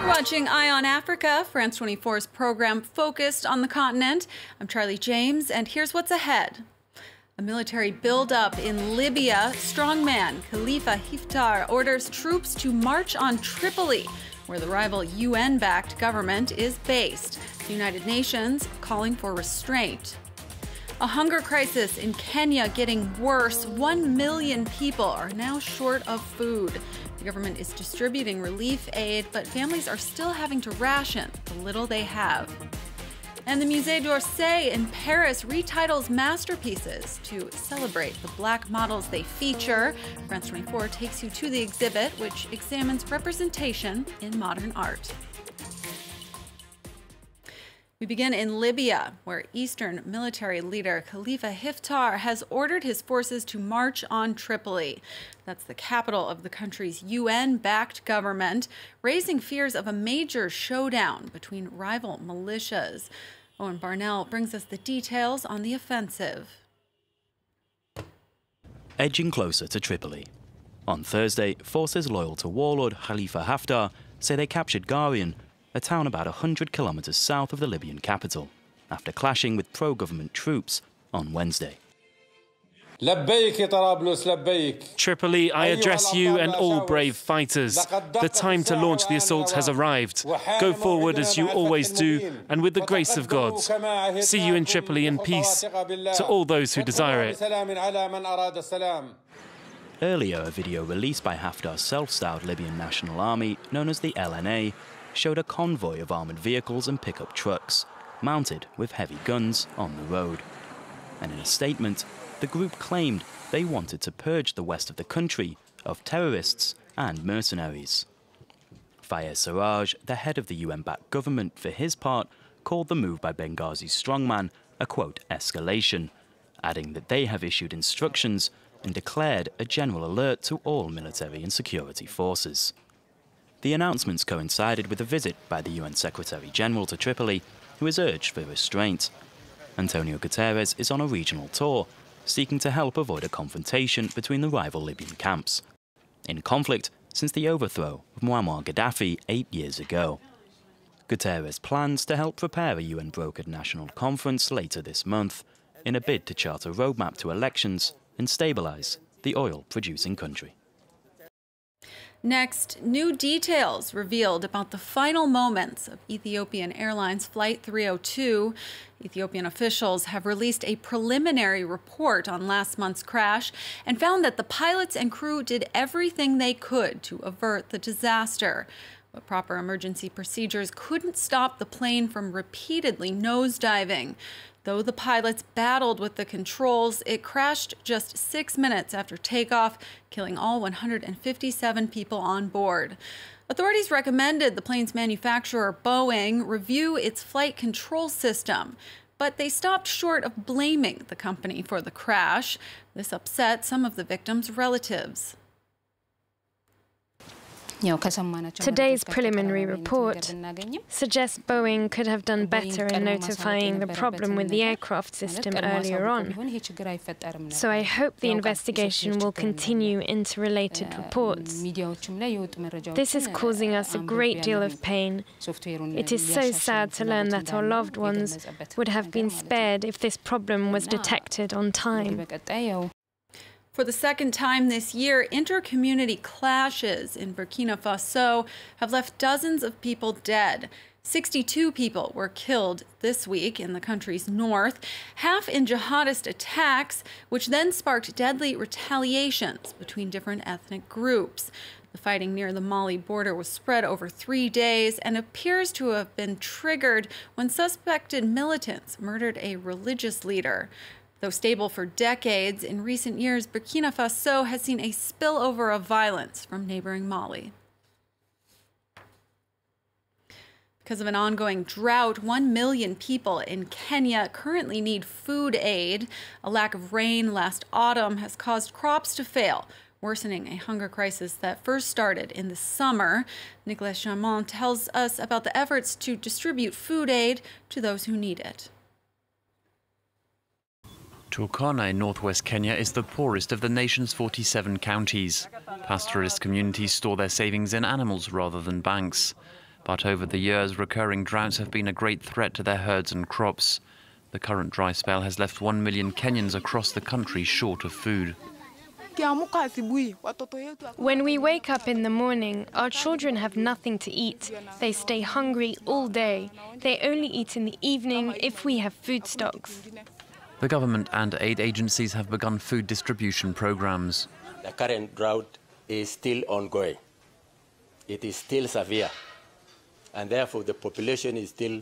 You're watching Eye on Africa, France 24's program focused on the continent. I'm Charlie James, and here's what's ahead. A military buildup in Libya. Strongman Khalifa Hifter orders troops to march on Tripoli, where the rival UN-backed government is based. The United Nations calling for restraint. A hunger crisis in Kenya getting worse. 1 million people are now short of food. The government is distributing relief aid, but families are still having to ration the little they have. And the Musée d'Orsay in Paris retitles masterpieces to celebrate the black models they feature. France 24 takes you to the exhibit, which examines representation in modern art. We begin in Libya, where Eastern military leader Khalifa Hifter has ordered his forces to march on Tripoli. That's the capital of the country's UN-backed government, raising fears of a major showdown between rival militias. Owen Barnell brings us the details on the offensive. Edging closer to Tripoli. On Thursday, forces loyal to warlord Khalifa Hifter say they captured Garian, a town about 100 kilometers south of the Libyan capital, after clashing with pro-government troops on Wednesday. Tripoli, I address you and all brave fighters. The time to launch the assault has arrived. Go forward as you always do, and with the grace of God. See you in Tripoli in peace, to all those who desire it. Earlier, a video released by Haftar's self-styled Libyan National Army, known as the LNA, showed a convoy of armoured vehicles and pickup trucks, mounted with heavy guns on the road. And in a statement, the group claimed they wanted to purge the west of the country of terrorists and mercenaries. Fayez Sarraj, the head of the UN-backed government, for his part, called the move by Benghazi's strongman a, quote, escalation, adding that they have issued instructions and declared a general alert to all military and security forces. The announcements coincided with a visit by the UN Secretary-General to Tripoli, who has urged for restraint. Antonio Guterres is on a regional tour, seeking to help avoid a confrontation between the rival Libyan camps, in conflict since the overthrow of Muammar Gaddafi 8 years ago. Guterres plans to help prepare a UN-brokered national conference later this month, in a bid to chart a roadmap to elections and stabilise the oil-producing country. Next, new details revealed about the final moments of Ethiopian Airlines Flight 302. Ethiopian officials have released a preliminary report on last month's crash and found that the pilots and crew did everything they could to avert the disaster. But proper emergency procedures couldn't stop the plane from repeatedly nosediving. Though the pilots battled with the controls, it crashed just 6 minutes after takeoff, killing all 157 people on board. Authorities recommended the plane's manufacturer, Boeing, review its flight control system, but they stopped short of blaming the company for the crash. This upset some of the victims' relatives. Today's preliminary report suggests Boeing could have done better in notifying the problem with the aircraft system earlier on. So I hope the investigation will continue into related reports. This is causing us a great deal of pain. It is so sad to learn that our loved ones would have been spared if this problem was detected on time. For the second time this year, inter-community clashes in Burkina Faso have left dozens of people dead. 62 people were killed this week in the country's north, half in jihadist attacks, which then sparked deadly retaliations between different ethnic groups. The fighting near the Mali border was spread over 3 days and appears to have been triggered when suspected militants murdered a religious leader. Though stable for decades, in recent years, Burkina Faso has seen a spillover of violence from neighboring Mali. Because of an ongoing drought, 1 million people in Kenya currently need food aid. A lack of rain last autumn has caused crops to fail, worsening a hunger crisis that first started in the summer. Nicolas Chamon tells us about the efforts to distribute food aid to those who need it. Turkana in northwest Kenya is the poorest of the nation's 47 counties. Pastoralist communities store their savings in animals rather than banks. But over the years, recurring droughts have been a great threat to their herds and crops. The current dry spell has left 1 million Kenyans across the country short of food. When we wake up in the morning, our children have nothing to eat. They stay hungry all day. They only eat in the evening if we have food stocks. The government and aid agencies have begun food distribution programs. The current drought is still ongoing. It is still severe, and therefore the population is still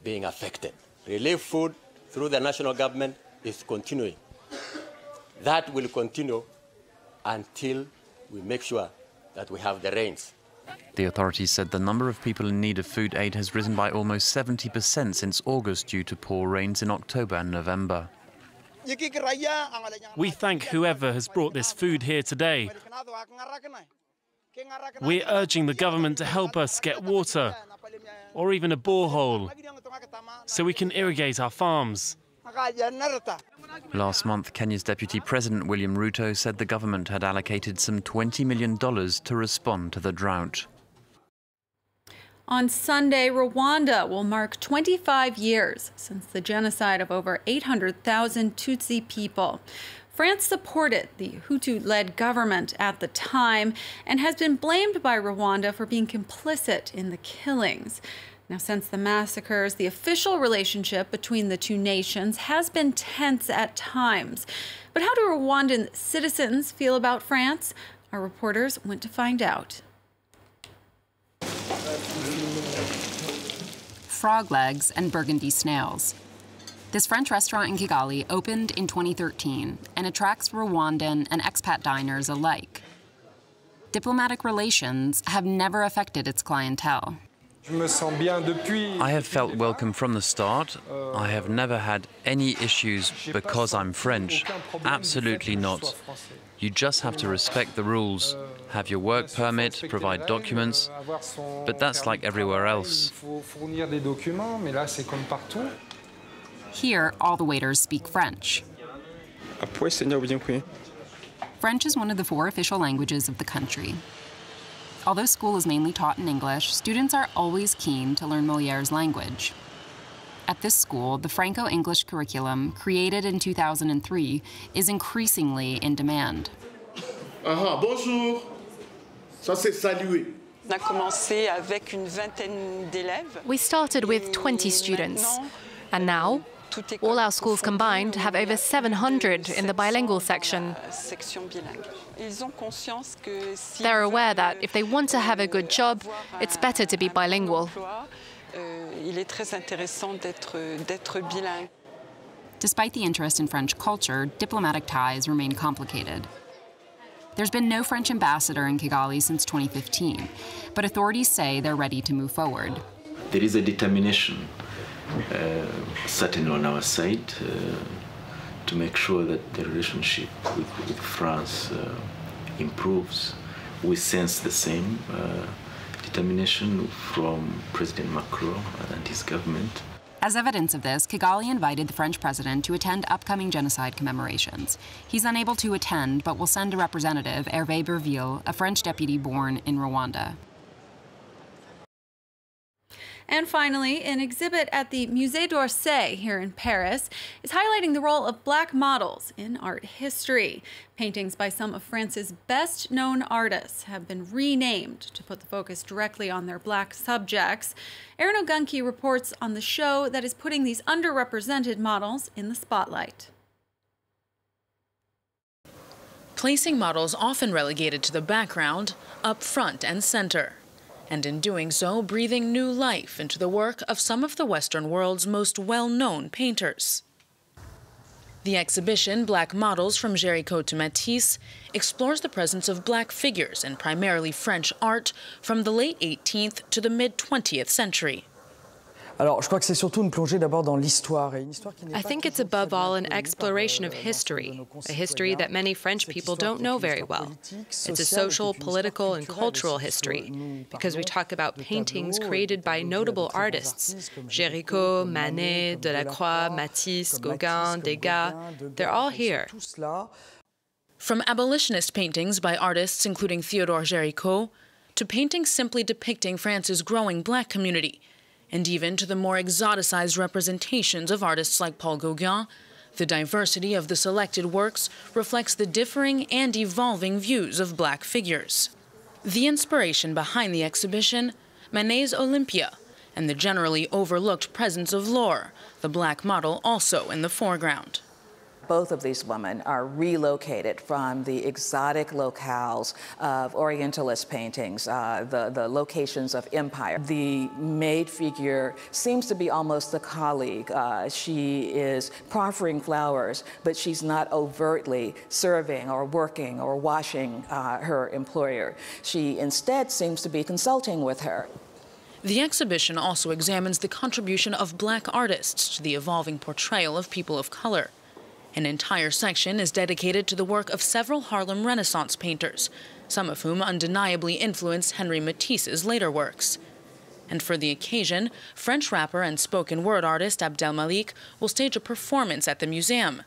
being affected. Relief food through the national government is continuing. That will continue until we make sure that we have the rains. The authorities said the number of people in need of food aid has risen by almost 70% since August due to poor rains in October and November. We thank whoever has brought this food here today. We're urging the government to help us get water, or even a borehole, so we can irrigate our farms. Last month, Kenya's Deputy President William Ruto said the government had allocated some $20 million to respond to the drought. On Sunday, Rwanda will mark 25 years since the genocide of over 800,000 Tutsi people. France supported the Hutu-led government at the time and has been blamed by Rwanda for being complicit in the killings. Now, since the massacres, the official relationship between the two nations has been tense at times. But how do Rwandan citizens feel about France? Our reporters went to find out. Frog legs and burgundy snails. This French restaurant in Kigali opened in 2013 and attracts Rwandan and expat diners alike. Diplomatic relations have never affected its clientele. I have felt welcome from the start. I have never had any issues because I'm French. Absolutely not. You just have to respect the rules, have your work permit, provide documents, but that's like everywhere else. Here, all the waiters speak French. French is one of the 4 official languages of the country. Although school is mainly taught in English, students are always keen to learn Molière's language. At this school, the Franco-English curriculum, created in 2003, is increasingly in demand. Bonjour. Ça c'est saluer. We started with 20 students, and now all our schools combined have over 700 in the bilingual section. They're aware that if they want to have a good job, it's better to be bilingual. Despite the interest in French culture, diplomatic ties remain complicated. There's been no French ambassador in Kigali since 2015, but authorities say they're ready to move forward. There is a determination, certainly on our side, to make sure that the relationship with France improves. We sense the same determination from President Macron and his government. As evidence of this, Kigali invited the French president to attend upcoming genocide commemorations. He's unable to attend, but will send a representative, Hervé Bourvil, a French deputy born in Rwanda. And finally, an exhibit at the Musée d'Orsay here in Paris is highlighting the role of Black models in art history. Paintings by some of France's best-known artists have been renamed to put the focus directly on their Black subjects. Erin Ogunki reports on the show that is putting these underrepresented models in the spotlight. Placing models often relegated to the background, up front and center. And in doing so, breathing new life into the work of some of the Western world's most well-known painters. The exhibition, Black Models from Géricault to Matisse, explores the presence of Black figures in primarily French art from the late 18th to the mid-20th century. I think it's above all an exploration of history, a history that many French people don't know very well. It's a social, political, and cultural history, because we talk about paintings created by notable artists, Géricault, Manet, Delacroix, Matisse, Gauguin, Degas, they're all here. From abolitionist paintings by artists including Theodore Géricault, to paintings simply depicting France's growing black community, and even to the more exoticized representations of artists like Paul Gauguin, the diversity of the selected works reflects the differing and evolving views of black figures. The inspiration behind the exhibition, Manet's Olympia, and the generally overlooked presence of Laure, the black model also in the foreground. Both of these women are relocated from the exotic locales of Orientalist paintings, the locations of empire. The maid figure seems to be almost a colleague. She is proffering flowers, but she's not overtly serving or working or washing her employer. She instead seems to be consulting with her. The exhibition also examines the contribution of black artists to the evolving portrayal of people of color. An entire section is dedicated to the work of several Harlem Renaissance painters, some of whom undeniably influenced Henri Matisse's later works. And for the occasion, French rapper and spoken word artist Abdel Malik will stage a performance at the museum.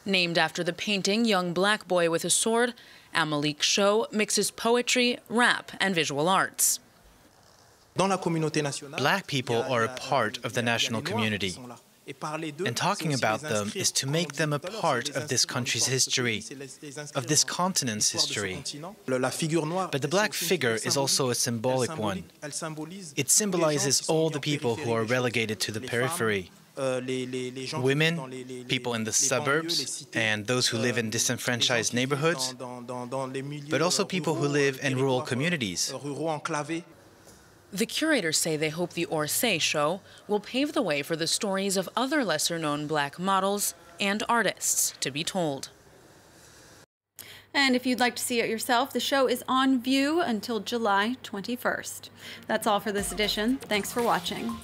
Named after the painting Young Black Boy with a Sword, Malik's show mixes poetry, rap, and visual arts. Black people are a part of the national community. And talking about them is to make them a part of this country's history, of this continent's history. But the black figure is also a symbolic one. It symbolizes all the people who are relegated to the periphery. Women, people in the suburbs, and those who live in disenfranchised neighborhoods, but also people who live in rural communities. The curators say they hope the Orsay show will pave the way for the stories of other lesser-known black models and artists to be told. And if you'd like to see it yourself, the show is on view until July 21st. That's all for this edition. Thanks for watching.